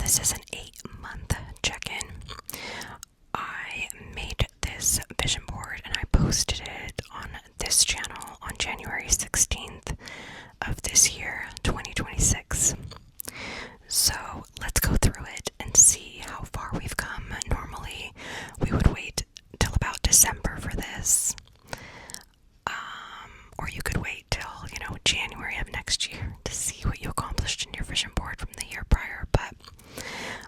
This is an 8-month check-in. I made this vision board and I posted it on this channel on January 16th of this year, 2026. So let's go through it and see how far we've come. Normally, we would wait till about December for this. Or you could wait till, January of next year to see what you accomplished in your vision board from the year prior. But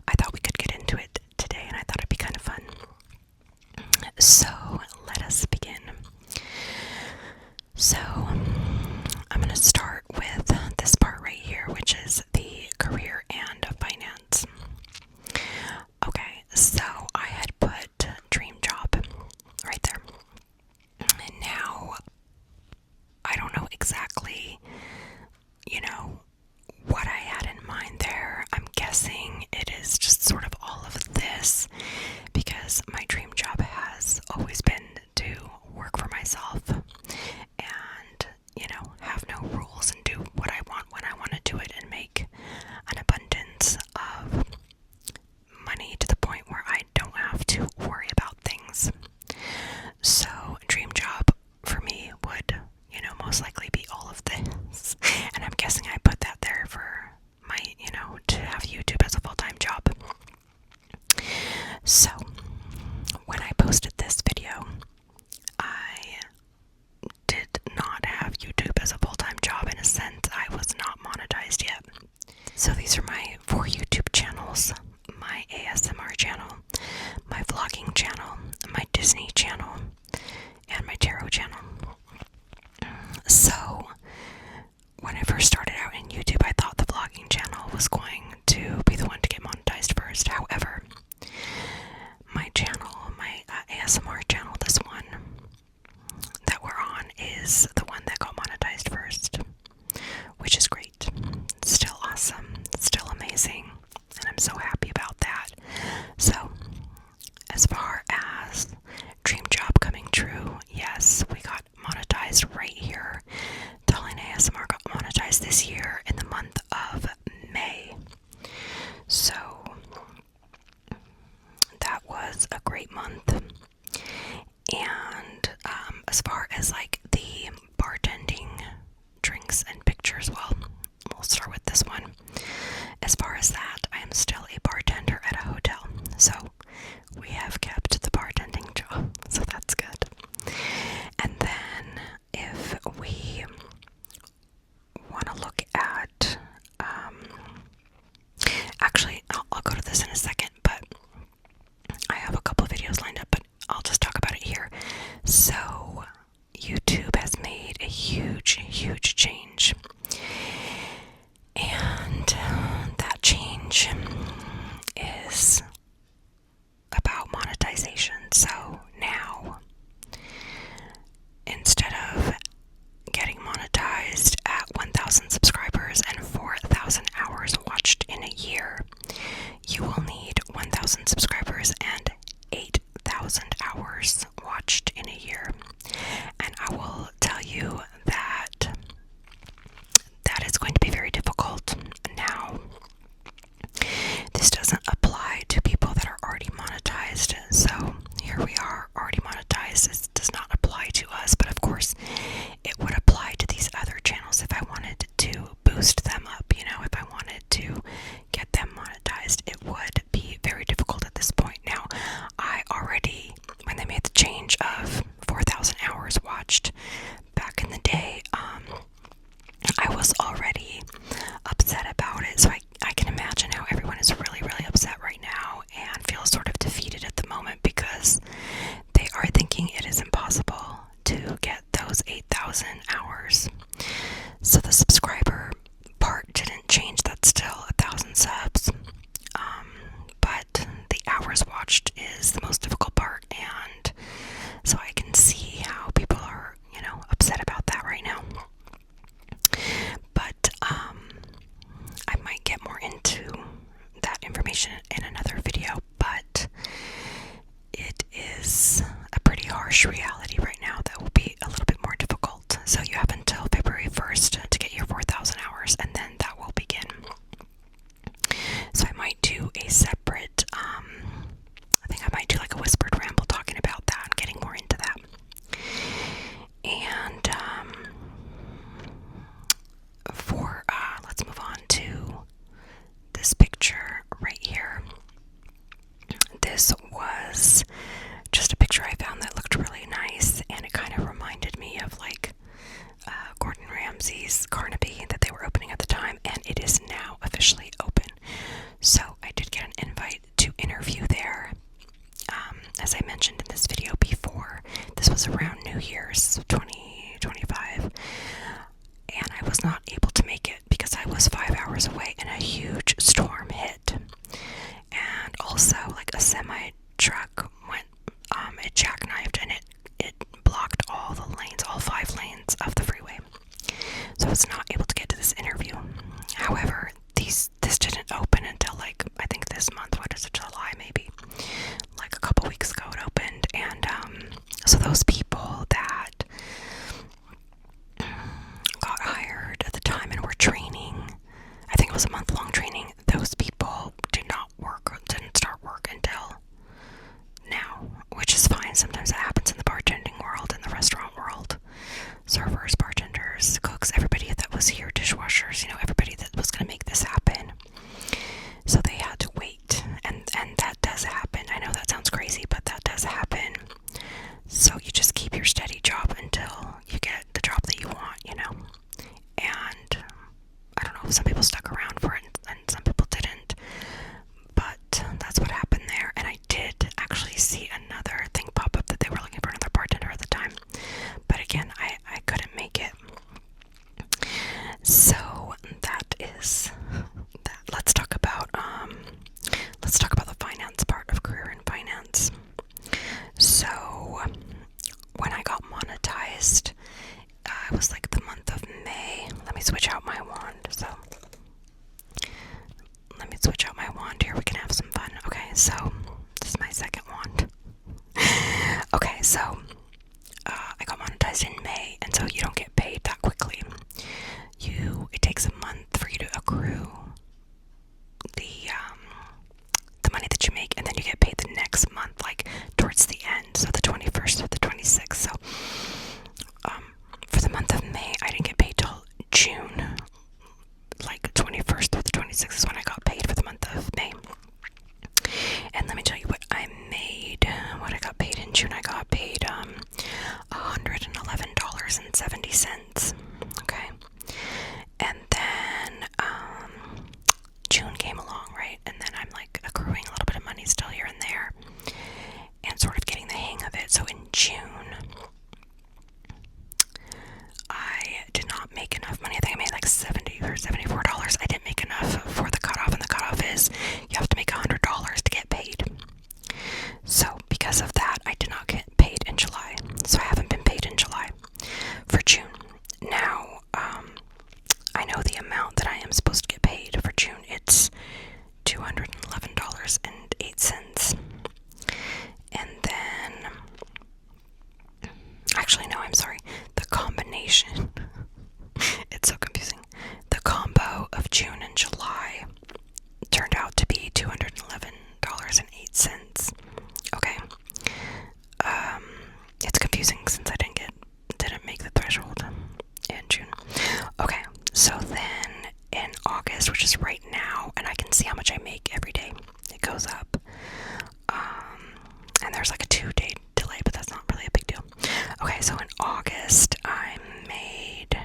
I thought we could get into it today, and I thought it'd be kind of fun. So let us begin. So I'm going to start with this part right here, which is the career and finance. Okay, so I had put dream job right there. And now I don't know exactly, what I had in mind there. I'm guessing it is just sort of all of this, because my dream job has always been to work for myself and, have no rules and do what I want when I want to do it and make an abundance of money to the point where I don't have to worry about things. So dream job for me would, most likely be all of this. And I'm guessing I put that there for my, to have YouTube as a full-time job. So when I posted this video, I did not have YouTube as a full-time job. In a sense, I was not monetized yet. So these are my 4 YouTube channels: my ASMR channel, my vlogging channel, my Disney channel, and my tarot channel. So when I first started out in YouTube, I thought the vlogging channel was going to be the one to get monetized first. However, my channel, my ASMR channel, this one that we're on, is the one that got monetized first, which is great. It's still awesome. It's still amazing. And I'm so happy about that. So, as far as dream job coming true, yes, we got monetized right here. Talineka ASMR got monetized this year in the month of May. So, that was a great month. And as far as like the bartending, drinks, and pictures, well, we'll start with this one. As far as that, I am still a bartender at a hotel. So we have kept the bartending job, so that's good. And then if we want to look at, actually, I'll go to this in a second, but I have a couple of videos lined up, but I'll just talk about it here. So YouTube has made a huge, huge change. And that change is about monetization. So now, instead of getting monetized at 1,000 subscribers and 4,000 hours watched in a year, you will need 1,000 subscribers and 8,000 hours watched in a year. And I will tell you that is going to be very difficult. Now, this doesn't apply to people that are already monetized. So here we are, already monetized. This does not apply to us, but of course it would apply to these other channels if I wanted to boost them up. If I wanted to get them monetized, it would be very difficult at this point. Now, I already, when they made the change of 4,000 hours watched back in the day, I was already upset about it. So I can imagine how everyone is really, really upset right now and feels sort of defeated at the moment, because they are thinking it is impossible to get those 8,000 hours. So the subscriber part didn't change. That's still 1,000 subs. But the hours watched is the most difficult part, and so I This was around New Year's 2025, and I was not able to make it because I was 5 hours away and a huge storm hit. And also, like, a semi truck went, it jackknifed, and it blocked all the lanes, all 5 lanes of the freeway. So I was not able to get to this interview. However, this didn't open until, like, I think this month. What is it, July maybe? Like a couple weeks ago it opened. And so those people that got hired at the time and were training, I think it was a month-long training, those people didn't start work until now, which is fine. Sometimes that happens in the bartending world, in the restaurant world. Servers, bartenders, cooks, everybody that was here, dishwashers, everybody that was going to make this happen. So they had to wait, and that does happen. I know that sounds crazy, but that does happen. So you just keep your steady job until you get the job that you want, And I don't know, some people stuck around for it and some people didn't, but that's what happened there. And I did actually see another thing pop up that they were looking for another bartender at the time, but again, I couldn't make it. So that is that. Let's talk about the finance part of career in finance. So when I got monetized, it was like the month of May. Let me switch out my wand. So let me switch out my wand here. We can have some fun. Okay, so this is my second wand. Okay, so I got monetized in May, and so you don't get paid that quickly. It takes a month for you to accrue the money that you make, and then you get paid the next month, like towards the end, so the 21st or the 26th. So for the month of May, I didn't get paid till June, like 21st through the 26th is when I got paid for the month of May. And let me tell you what I made. What I got paid in June, I got paid $111.70. Okay. And then June came along, right? And then I'm like accruing a little bit of money still here and there and sort of getting the hang of it. So in June, I did not make enough money. I think I made like $70 or $74. I didn't make enough for the cutoff, and the cutoff is you have to make $100 to get paid. So because of that, I did not get paid in July. So I haven't been paid in July for June. Now, I know the amount that I am supposed to get paid for June. It's $211.08. And then, actually, no, I'm sorry. The combination, it's so confusing. The combo of June and July turned out to be $211.08. Okay. It's confusing since I didn't make the threshold in June. Okay, so then in August, which is right now, and I can see how much I make every day. It goes up. And there's like a 2-day delay, but that's not really a big deal. Okay, so in August, I made,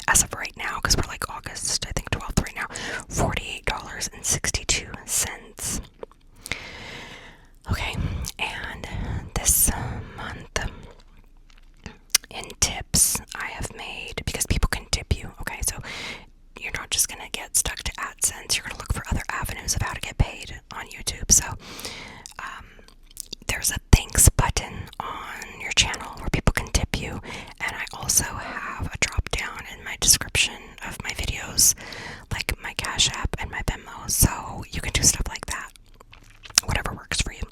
as of right now, because we're like August, I think 12th right now, $48.62. Okay, and this month, in tips, I have made, because people can tip you, okay, so you're not just going to get stuck to AdSense, you're going to look for other avenues of how to get paid on YouTube. So there's a thanks button on your channel where people can tip you, and I also have a drop down in my description of my videos, like my Cashapp and my Venmo, so you can do stuff like that, whatever works for you.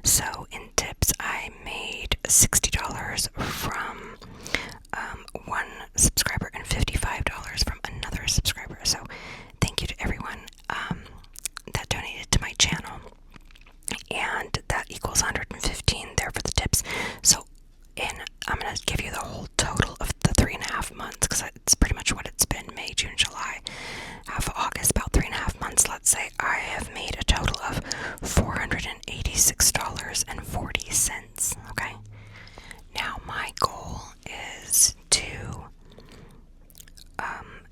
So in tips, I made $60 from one subscriber and $55 from another subscriber. So thank you to everyone that donated to my channel, and that equals 115 there for the tips. So I'm going to give you the whole total of the 3.5 months, because it's pretty much what it's been: May, June, July, half of August, about 3.5 months, let's say. I have made a total of $486.40. Okay, now my goal is to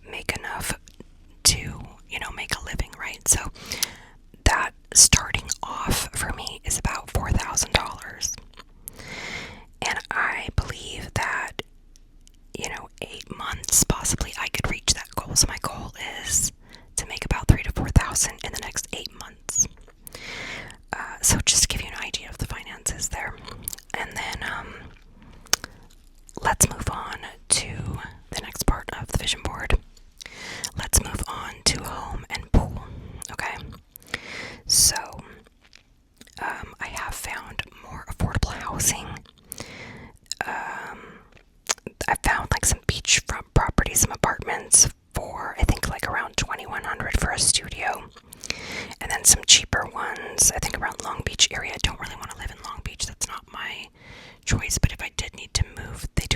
make enough to make a living, right? So that starting off for me is about $4,000, and I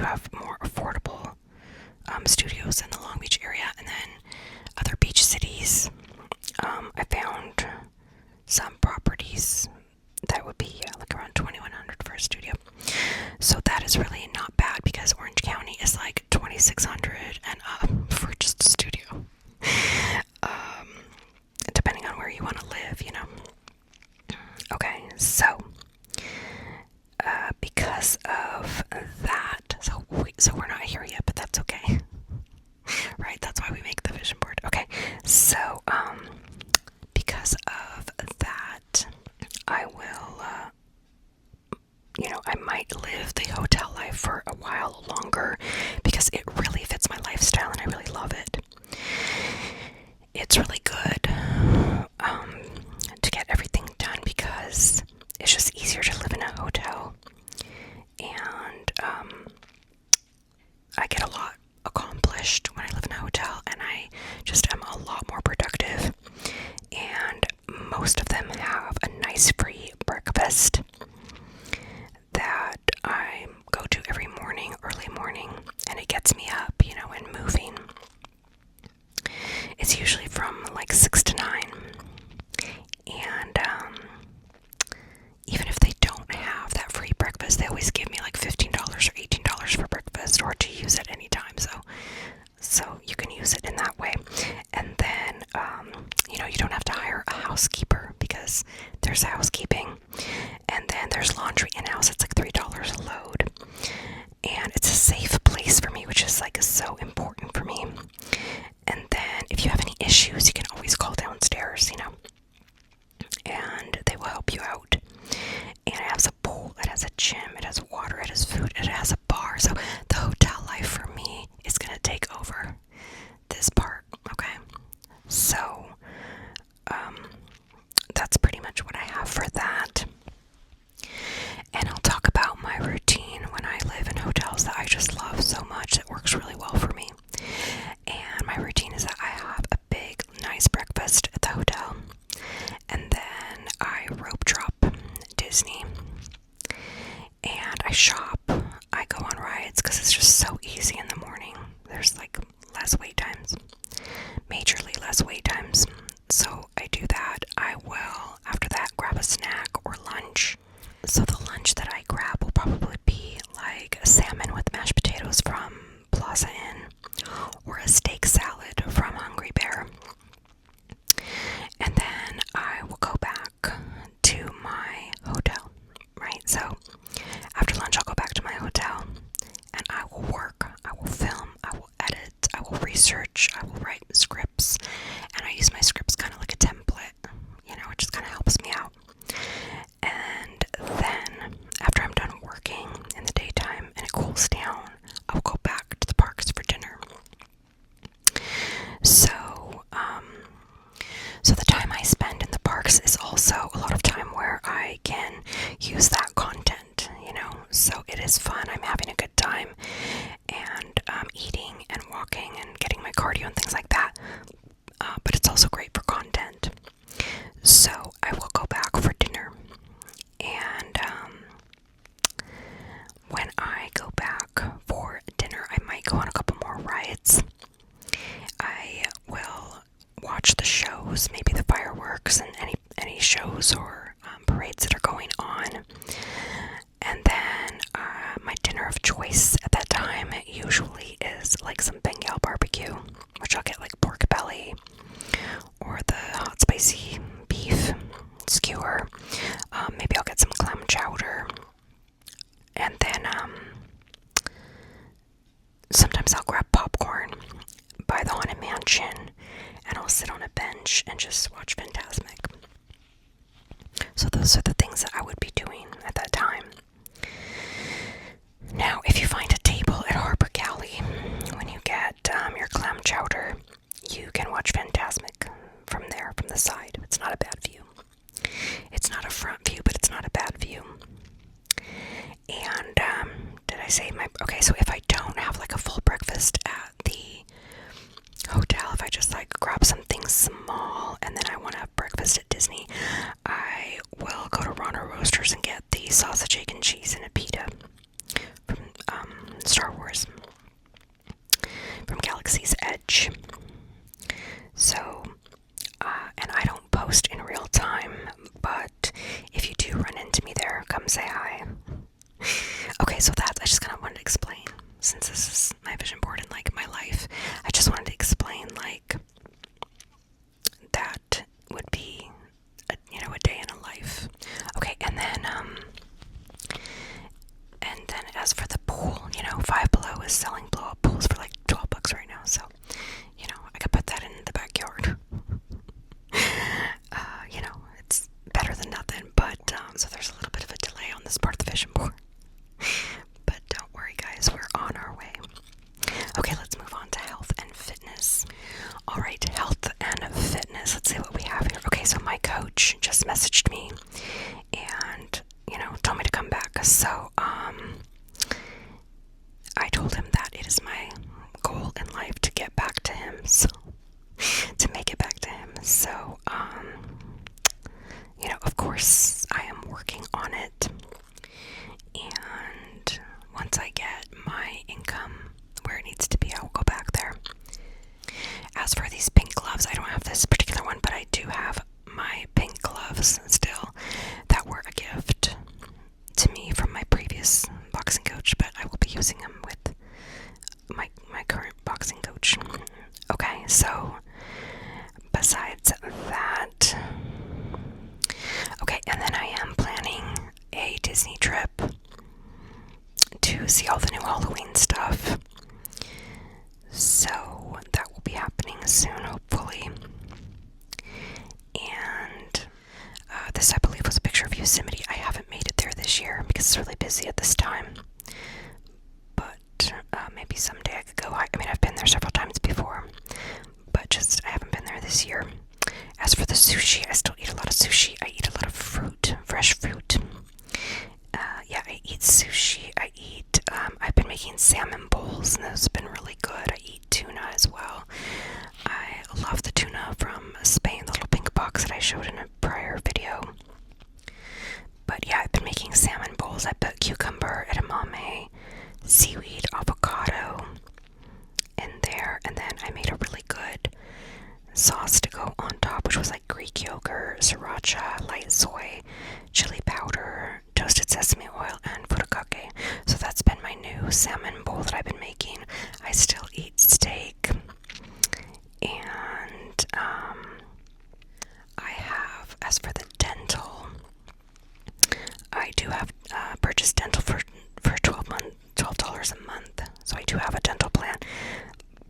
have more affordable studios in the Long Beach area, and then other beach cities. I found some properties that would be like around $2,100 for a studio. So that is really not bad because Orange County is like $2,600 and up for just a studio. Depending on where you want to live, you know. Okay, so because of that, so we're not here yet, but that's okay. Right, that's why we make the vision board. Okay, so because of that, I will I might live the hotel life for a while longer because it really fits my lifestyle and I really love it. It's really good to get everything done because it's just easier to live in a hotel, and I get a lot accomplished when I live in a hotel, and I just am a lot more productive. And most of them have a nice free breakfast that I go to every morning, early morning, and it gets me up, and moving. It's usually from like 6 to 9, and even if they don't have that free breakfast, they always give me like $15 or $18 for breakfast, or to use at any time, so you can use it in that way. And then you don't have to hire a housekeeper because there's housekeeping, and then there's laundry in-house. It's like $3 a load, and it's a safe place for me, which is like so important for me. And then if you have any issues, you can always call downstairs, and they will help you out. And it has a pool, it has a gym, it has water, it has food, it has a bar. So the hotel life for me is gonna take over this part, okay? So that's pretty much what I have for that. And I'll talk about my routine when I live in hotels that I just love so much. It works really well for me. And my routine is that I have a big, nice breakfast at the hotel, and then I rope drop Disney, and I shop. I go on rides because it's just so easy in the morning. There's like less wait times, majorly less wait times. So I do that. I will, after that, grab a snack or lunch. So the lunch that I grab will probably be like a salmon with mashed potatoes from Plaza Inn, or a steak salad from Hungry Bear. And then I will go back to my hotel, right? So after lunch, I'll go back to my hotel, and I will work, I will film, I will edit, I will research, I will write scripts, and I use my scripts kind of like a template, it just kind of helps me out. And then after I'm done working in the daytime and it cools down, I will go back to the parks for dinner. So the time I spend in the parks is also a lot of time where I can use that content, so it is fun. I'm having a good time, and eating and walking and getting my cardio and things like that, but it's also great for content. So I will go back for dinner, and when I go back for dinner, I might go on a couple more rides. I will watch the shows, maybe the fireworks and any shows or parades that are going on. And then my dinner of choice at that time usually is like some Bengal barbecue, which I'll get like pork belly or the hot spicy beef skewer. Maybe I'll get some clam chowder. And then sometimes I'll grab popcorn by the Haunted Mansion, and I'll sit on a bench and just watch Fantasmic. So those are the things that I would be doing at that time. Now, if you find a table at Harbor Galley, when you get your clam chowder, you can watch Fantasmic from there, from the side. It's not a bad view. It's not a front view, but it's not a bad view. And, did I say okay, so if I don't have like a full breakfast at the hotel, if I just like grab something small and then I want to have breakfast at Disney, I will go to Rana Roasters and get the sausage, egg, and cheese and a pita from Star Wars. page. So, and I don't post in real time, but if you do run into me there, come say hi. Okay, so that I just kind of wanted to explain, since this is my vision board and like my life, I just wanted to explain like that would be a day in a life. Okay, and then as for the pool, Five Below is selling blow up pools for like $12 right now, so I could put that in the backyard. It's better than nothing, but so there's a little bit of a delay on this part of the vision board. But don't worry, guys, we're on our way. Okay, let's move on to health and fitness. Alright, health and fitness. Let's see what we have here. Okay, so my coach just messaged me and, told me to come back. So, I told him that it is my goal in life to get back to him. So, to make it back to him. So, of course, I am working on it. And once I get my income where it needs to be, I will go back there. As for these pink gloves, I don't have this particular one, but I do have my pink gloves still that were a gift to me from my previous boxing coach, but I will be using them with my current boxing coach. Okay, so besides that, okay, and then I am planning a Disney trip to see all the new Halloween stuff. So that will be happening soon, hopefully. And this, I believe, was a picture of Yosemite. I haven't made it there this year because it's really busy at this time. But maybe someday I could go. I mean, I've been there several times before, but just I haven't been there this year. As for the sushi, I still eat a lot of sushi. I eat a lot of fruit, fresh fruit. Yeah, I eat sushi. I've been making salmon bowls, and those have been really good. I eat tuna as well. I love the tuna from Spain, the little pink box that I showed in a prior video. But yeah, I've been making salmon bowls. I put cucumber, edamame, seaweed, avocado in there, and then I made a really good sauce to go on top, which was like Greek yogurt, sriracha, light soy, chili powder, toasted sesame oil, and furikake. So that's been my new salmon bowl that I've been making. I still eat steak, and I have, as for the dental, I do have purchased dental for $12 a month. So I do have a dental plan,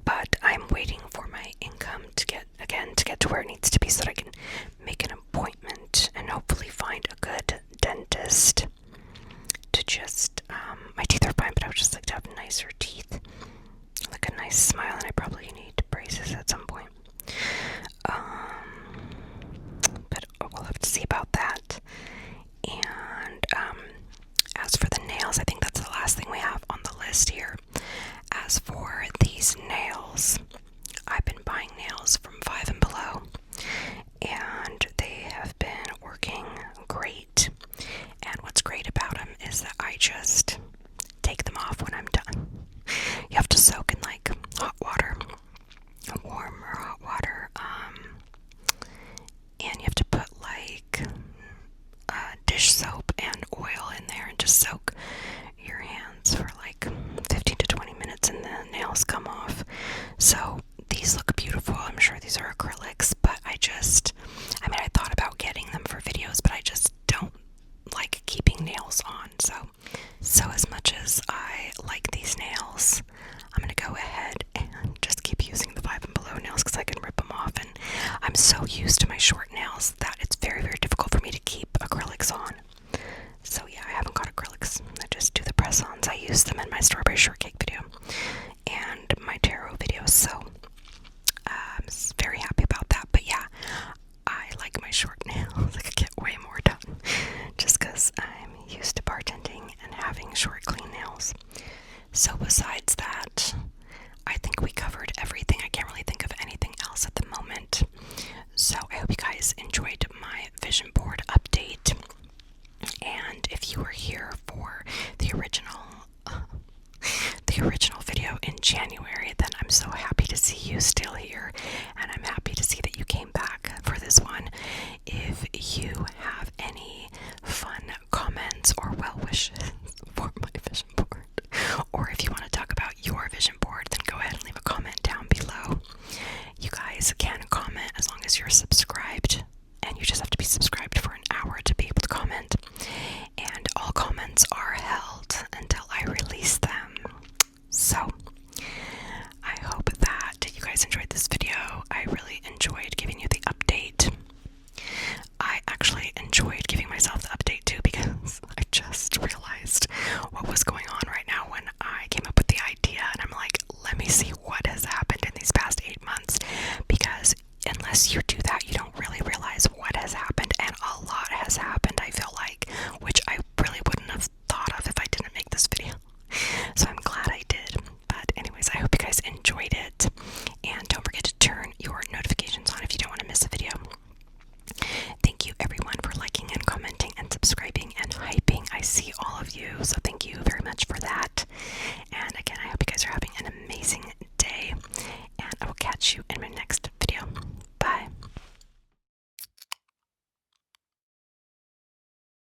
but I'm waiting for my income to get to where it needs to be so that I can make an appointment and hopefully find a good dentist to just, my teeth are fine, but I would just like to have nicer teeth, like a nice smile, and I probably need braces at some point. But we'll have to see about that. And as for the nails, I think that's the last thing we have on the list here. As for these nails, I've been buying nails from Five and Below, and they have been working great. And what's great about them is that I just take them off when I'm done. You have to soak in like hot water, warm or hot water, and you have to put like dish soap and oil in there and just soak your hands for like 15 to 20 minutes, and the nails come off. So these look beautiful. I'm sure these are acrylics, but I thought about getting them for videos, but I just don't like keeping nails on. So as much as I like these nails, I'm gonna go ahead and just keep using the Five and Below nails because I can rip them off, and I'm so used to my short nails that it's very, very difficult for me to keep acrylics on. So yeah, I haven't got acrylics. I just do the press-ons. I use them in my strawberry shortcake video and my tarot videos, so I'm very happy about that. But yeah, I like my short nails. I could get way more done just because I'm used to bartending and having short, clean nails. So besides that, I think we covered everything. I can't really think of anything else at the moment. So I hope you guys enjoyed my vision board update. And if you were here for the original video in January, then I'm so happy to see you still here, and I'm happy to see that you came back for this one. If you have any fun comments or well wishes for my vision board, or if you want to talk about your vision board, then go ahead and leave a comment down below. You guys can comment as long as you're subscribed, and you just have to be subscribed for an hour to be able to comment, and all comments are held until I release them. So I hope that you guys enjoyed this video. I really enjoyed giving you the update. I actually enjoyed giving myself the update too, because I just realized what was going on right now when I came up with the idea, and I'm like, let me see what has happened in these past 8 months, because unless you do that, you don't really realize what has happened, and a lot has happened, I feel like, which I really wouldn't have thought of if I didn't make this video. So I'm glad I did. But anyways, I hope you guys enjoyed it, and don't forget to turn your notifications on if you don't want to miss a video. Thank you everyone for liking and commenting and subscribing and hyping. I see